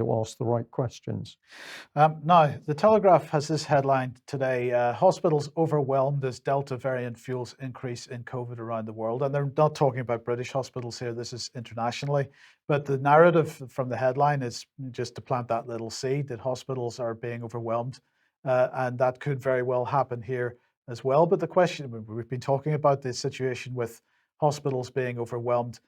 to ask the right questions. Now, the Telegraph has this headline today, hospitals overwhelmed as Delta variant fuels increase in COVID around the world. And they're not talking about British hospitals here, this is internationally. But the narrative from the headline is just to plant that little seed that hospitals are being overwhelmed. And that could very well happen here as well. But the question, we've been talking about the situation with hospitals being overwhelmed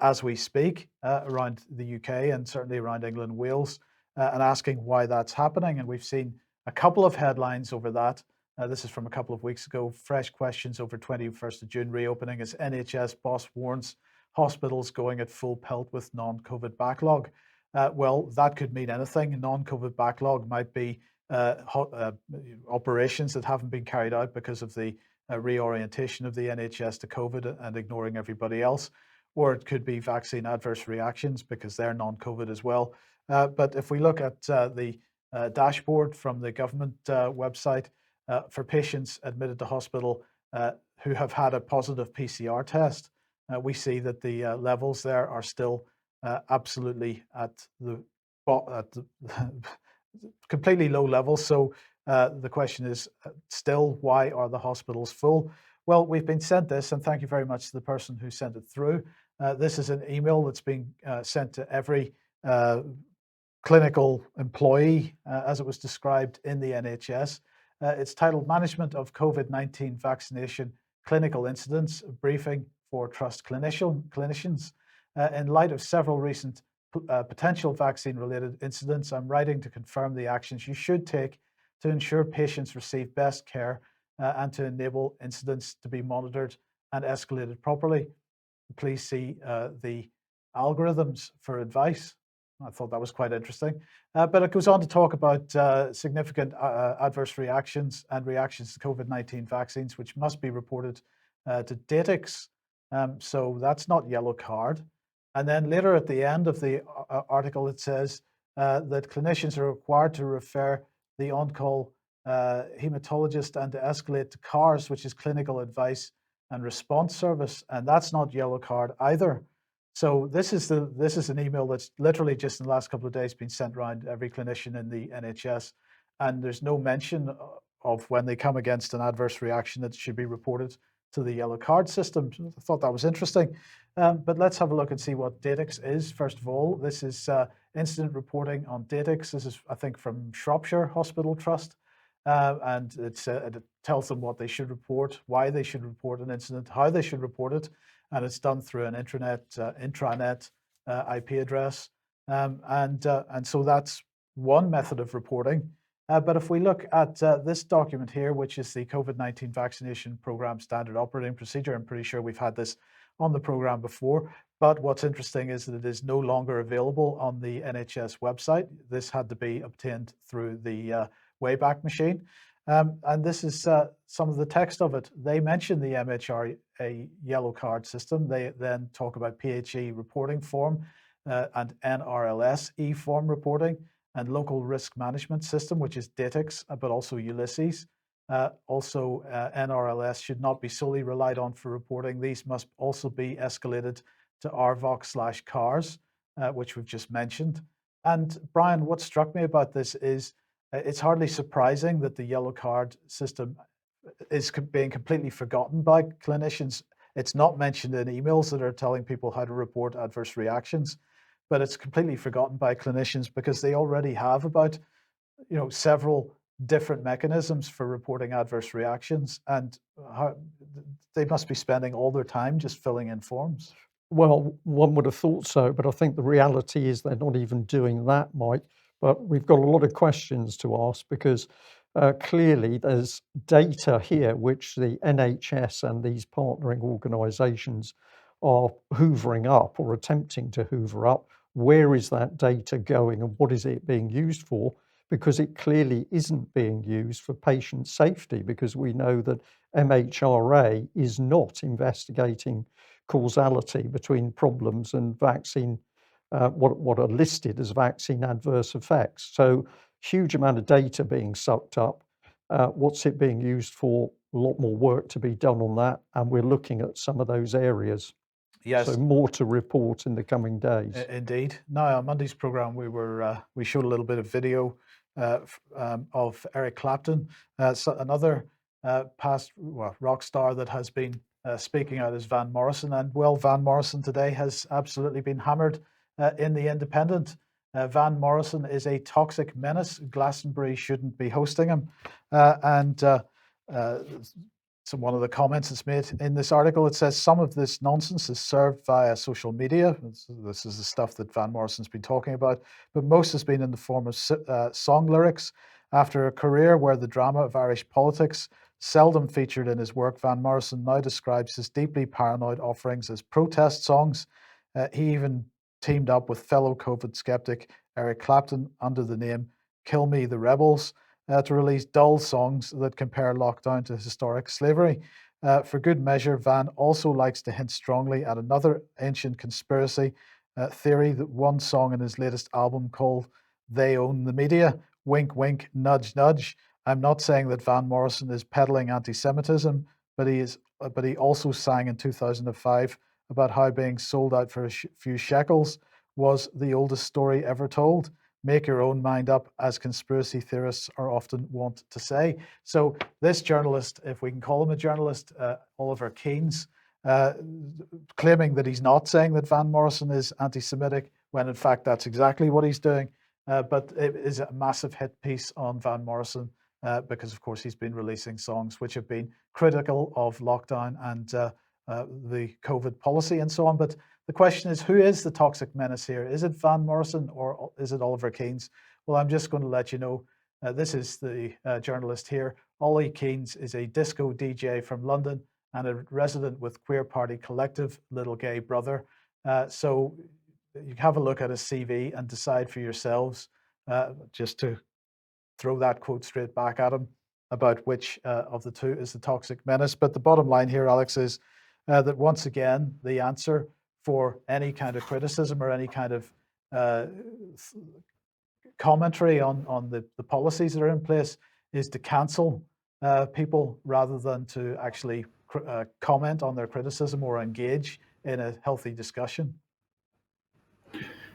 as we speak around the UK and certainly around England and Wales. And asking why that's happening. And we've seen a couple of headlines over that. This is from a couple of weeks ago. Fresh questions over 21st of June reopening as NHS boss warns hospitals going at full pelt with non-COVID backlog. Well, that could mean anything. Non-COVID backlog might be operations that haven't been carried out because of the reorientation of the NHS to COVID and ignoring everybody else. Or it could be vaccine adverse reactions because they're non-COVID as well. But if we look at the dashboard from the government website for patients admitted to hospital who have had a positive PCR test, we see that the levels there are still absolutely at the completely low levels. So the question is still, why are the hospitals full? Well, we've been sent this, and thank you very much to the person who sent it through. This is an email that's being sent to every clinical employee, as it was described in the NHS. It's titled Management of COVID-19 Vaccination Clinical Incidents, a briefing for trust clinicians. In light of several recent potential vaccine-related incidents, I'm writing to confirm the actions you should take to ensure patients receive best care and to enable incidents to be monitored and escalated properly. Please see the algorithms for advice. I thought that was quite interesting. But it goes on to talk about significant adverse reactions and reactions to COVID-19 vaccines, which must be reported to DATIX. So that's not yellow card. And then later at the end of the article, it says that clinicians are required to refer the on-call hematologist and to escalate to CARS, which is Clinical Advice and Response Service. And that's not yellow card either. So this is an email that's literally just in the last couple of days been sent around every clinician in the NHS, and there's no mention of when they come against an adverse reaction that should be reported to the yellow card system. I thought that was interesting. But let's have a look and see what DATIX is. First of all, this is incident reporting on DATIX. This is, I think, from Shropshire Hospital Trust. And it tells them what they should report, why they should report an incident, how they should report it. And it's done through an intranet IP address. And so that's one method of reporting. But if we look at this document here, which is the COVID-19 Vaccination Program Standard Operating Procedure, I'm pretty sure we've had this on the program before. But what's interesting is that it is no longer available on the NHS website. This had to be obtained through the Wayback Machine. And this is some of the text of it. They mention the MHRA yellow card system. They then talk about PHE reporting form and NRLS e-form reporting and local risk management system, which is DATIX, but also Ulysses. Also, NRLS should not be solely relied on for reporting. These must also be escalated to RVOC/CARS, which we've just mentioned. And Brian, what struck me about this is it's hardly surprising that the yellow card system is being completely forgotten by clinicians. It's not mentioned in emails that are telling people how to report adverse reactions, but it's completely forgotten by clinicians because they already have about, several different mechanisms for reporting adverse reactions, and they must be spending all their time just filling in forms. Well, one would have thought so, but I think the reality is they're not even doing that, Mike. But we've got a lot of questions to ask because clearly there's data here which the NHS and these partnering organisations are hoovering up or attempting to hoover up. Where is that data going and what is it being used for? Because it clearly isn't being used for patient safety, because we know that MHRA is not investigating causality between problems and vaccine, what are listed as vaccine adverse effects. So huge amount of data being sucked up. What's it being used for? A lot more work to be done on that, and we're looking at some of those areas. Yes, So more to report in the coming days. indeed. Now, on Monday's program, we showed a little bit of video of Eric Clapton, another past rock star that has been speaking out is Van Morrison. And well, Van Morrison today has absolutely been hammered in The Independent. Van Morrison is a toxic menace. Glastonbury shouldn't be hosting him. So one of the comments that's made in this article, it says some of this nonsense is served via social media. This is the stuff that Van Morrison's been talking about, but most has been in the form of song lyrics. After a career where the drama of Irish politics seldom featured in his work, Van Morrison now describes his deeply paranoid offerings as protest songs. He even teamed up with fellow COVID skeptic Eric Clapton under the name Kill Me the Rebels to release dull songs that compare lockdown to historic slavery. For good measure, Van also likes to hint strongly at another ancient conspiracy theory that one song in his latest album called They Own the Media, wink, wink, nudge, nudge. I'm not saying that Van Morrison is peddling anti-Semitism, but he also sang in 2005 about how being sold out for a few shekels was the oldest story ever told. Make your own mind up, as conspiracy theorists are often wont to say. So this journalist, if we can call him a journalist, Oliver Keynes, claiming that he's not saying that Van Morrison is anti-Semitic, when in fact that's exactly what he's doing. But it is a massive hit piece on Van Morrison because, of course, he's been releasing songs which have been critical of lockdown and the COVID policy and so on. But the question is, who is the toxic menace here? Is it Van Morrison or is it Oliver Keynes? Well, I'm just going to let you know. This is the journalist here. Ollie Keynes is a disco DJ from London and a resident with Queer Party Collective, Little Gay Brother. So you have a look at his CV and decide for yourselves, just to throw that quote straight back at him, about which of the two is the toxic menace. But the bottom line here, Alex, is that once again, the answer for any kind of criticism or any kind of commentary on the policies that are in place is to cancel people rather than to actually comment on their criticism or engage in a healthy discussion.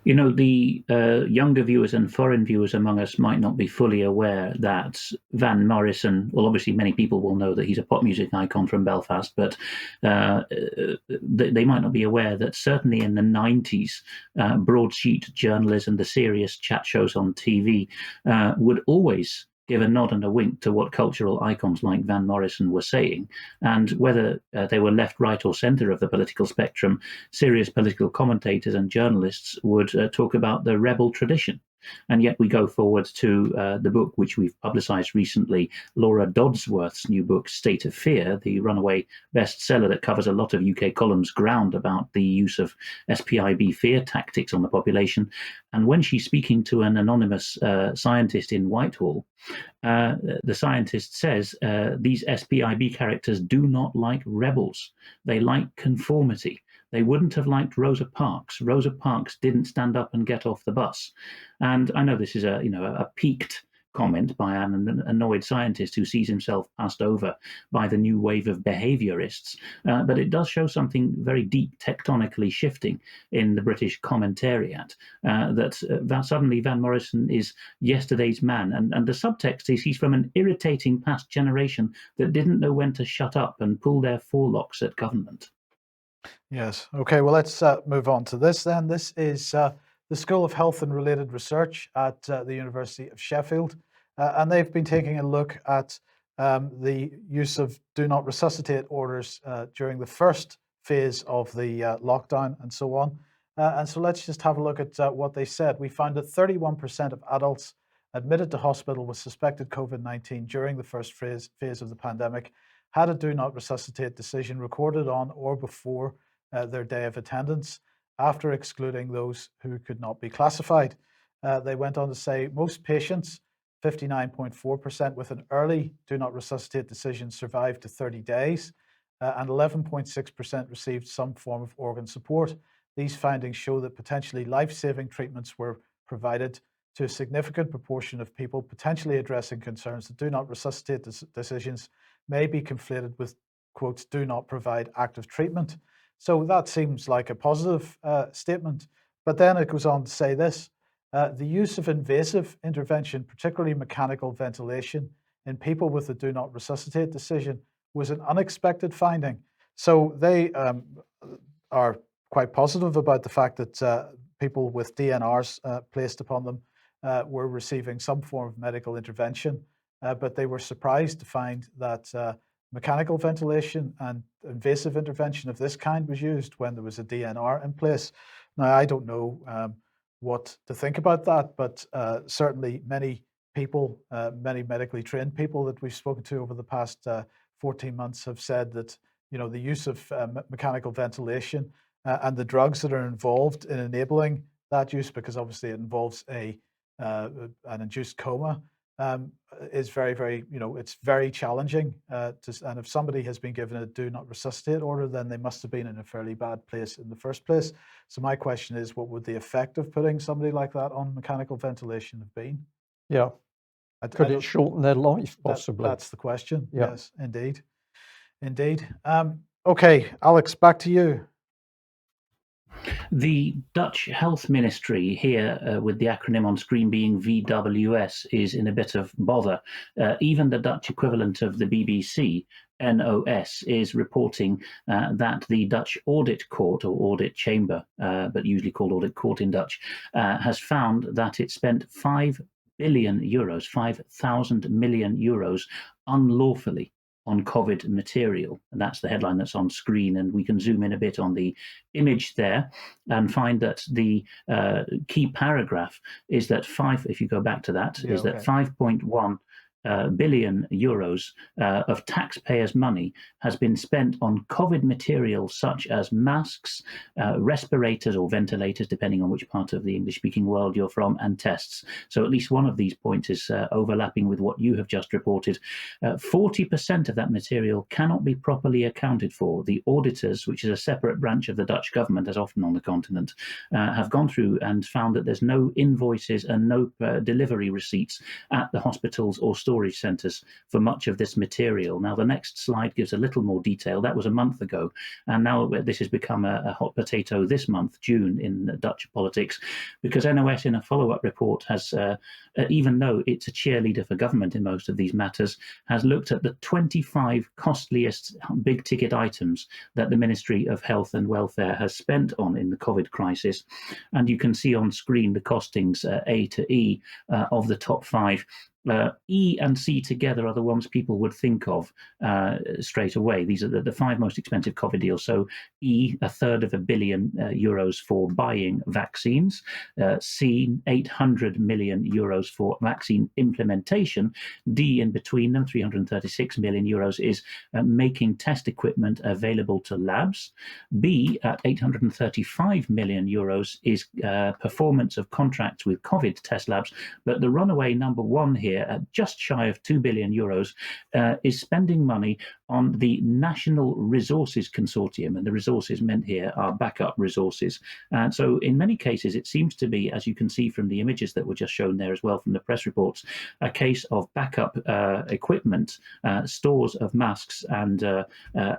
You know, the younger viewers and foreign viewers among us might not be fully aware that Van Morrison, well, obviously many people will know that he's a pop music icon from Belfast, but they might not be aware that certainly in the 90s, broadsheet journalism, the serious chat shows on TV would always give a nod and a wink to what cultural icons like Van Morrison were saying. And whether they were left, right, or centre of the political spectrum, serious political commentators and journalists would talk about the rebel tradition. And yet we go forward to the book which we've publicised recently, Laura Dodsworth's new book, State of Fear, the runaway bestseller that covers a lot of UK columns ground about the use of SPIB fear tactics on the population. And when she's speaking to an anonymous scientist in Whitehall, the scientist says these SPIB characters do not like rebels. They like conformity. They wouldn't have liked Rosa Parks. Rosa Parks didn't stand up and get off the bus. And I know this is a piqued comment by an annoyed scientist who sees himself passed over by the new wave of behaviorists. But it does show something very deep, tectonically shifting in the British commentariat, that suddenly Van Morrison is yesterday's man. And the subtext is he's from an irritating past generation that didn't know when to shut up and pull their forelocks at government. Yes. Okay. Well, let's move on to this then. This is the School of Health and Related Research at the University of Sheffield. And they've been taking a look at the use of do not resuscitate orders during the first phase of the lockdown and so on. And so let's just have a look at what they said. We found that 31% of adults admitted to hospital with suspected COVID-19 during the first phase of the pandemic had a do not resuscitate decision recorded on or before their day of attendance, after excluding those who could not be classified. They went on to say most patients, 59.4% with an early do not resuscitate decision, survived to 30 days, and 11.6% received some form of organ support. These findings show that potentially life-saving treatments were provided to a significant proportion of people, potentially addressing concerns that do not resuscitate decisions may be conflated with, quotes, do not provide active treatment. So that seems like a positive statement. But then it goes on to say this, the use of invasive intervention, particularly mechanical ventilation, in people with a do not resuscitate decision was an unexpected finding. So they are quite positive about the fact that people with DNRs placed upon them were receiving some form of medical intervention, but they were surprised to find that mechanical ventilation and invasive intervention of this kind was used when there was a DNR in place. Now, I don't know what to think about that, but certainly many people, many medically trained people that we've spoken to over the past 14 months have said that, you know, the use of mechanical ventilation and the drugs that are involved in enabling that use, because obviously it involves an induced coma, is very, very, you know, it's very challenging. And if somebody has been given a do not resuscitate order, then they must have been in a fairly bad place in the first place. So my question is, what would the effect of putting somebody like that on mechanical ventilation have been? Yeah. Could it shorten their life, possibly? That's the question. Yeah. Yes, indeed. Indeed. Okay, Alex, back to you. The Dutch Health Ministry here, with the acronym on screen being VWS, is in a bit of bother. Even the Dutch equivalent of the BBC, NOS, is reporting that the Dutch Audit Court, or Audit Chamber, but usually called Audit Court in Dutch, has found that it spent 5 billion euros, 5,000 million euros, unlawfully on COVID material. And that's the headline that's on screen. And we can zoom in a bit on the image there and find that the key paragraph is that if you go back to that, Yeah, is that 5.1 billion euros of taxpayers' money has been spent on COVID material such as masks, respirators or ventilators, depending on which part of the English-speaking world you're from, and tests. So at least one of these points is overlapping with what you have just reported. 40% of that material cannot be properly accounted for. The auditors, which is a separate branch of the Dutch government, as often on the continent, have gone through and found that there's no invoices and no delivery receipts at the hospitals or storage centres for much of this material. Now, the next slide gives a little more detail. That was a month ago, and now this has become a hot potato this month, June, in Dutch politics, because NOS, in a follow-up report, has, even though it's a cheerleader for government in most of these matters, has looked at the 25 costliest big-ticket items that the Ministry of Health and Welfare has spent on in the COVID crisis. And you can see on screen the costings, A to E, of the top 5. E and C together are the ones people would think of straight away. These are the 5 most expensive COVID deals. So E, 1/3 billion euros for buying vaccines. C, 800 million euros for vaccine implementation. D, in between them, 336 million euros, is making test equipment available to labs. B, at 835 million euros, is performance of contracts with COVID test labs. But the runaway number 1 here, at just shy of 2 billion euros, is spending money on the National Resources Consortium. And the resources meant here are backup resources. And so in many cases, it seems to be, as you can see from the images that were just shown there as well from the press reports, a case of backup equipment, stores of masks and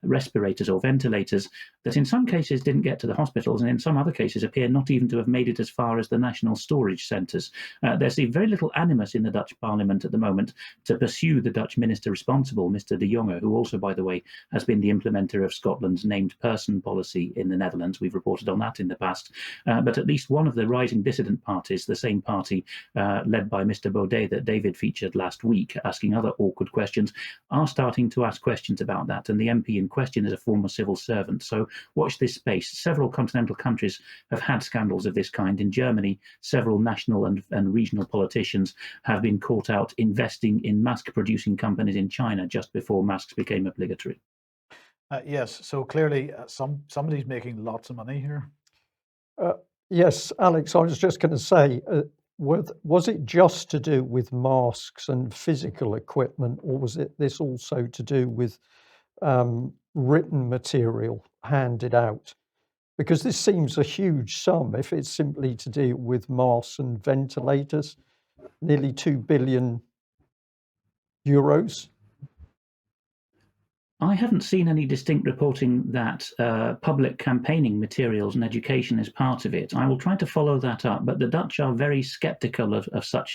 respirators or ventilators that in some cases didn't get to the hospitals, and in some other cases appear not even to have made it as far as the national storage centres. There's very little animus in the Dutch Parliament at the moment to pursue the Dutch minister responsible, Mr. De Jonge, who also, by the way, has been the implementer of Scotland's named person policy in the Netherlands. We've reported on that in the past. But at least one of the rising dissident parties, the same party led by Mr. Baudet that David featured last week, asking other awkward questions, are starting to ask questions about that. And the MP in question is a former civil servant. So watch this space. Several continental countries have had scandals of this kind. In Germany, several national and regional politicians have been caught out investing in mask-producing companies in China just before masks became obligatory. Yes, so clearly somebody's making lots of money here. Yes, Alex, I was just going to say, was it just to do with masks and physical equipment, or was this also to do with written material handed out? Because this seems a huge sum if it's simply to do with masks and ventilators, nearly 2 billion euros. I haven't seen any distinct reporting that public campaigning materials and education is part of it. I will try to follow that up, but the Dutch are very sceptical of such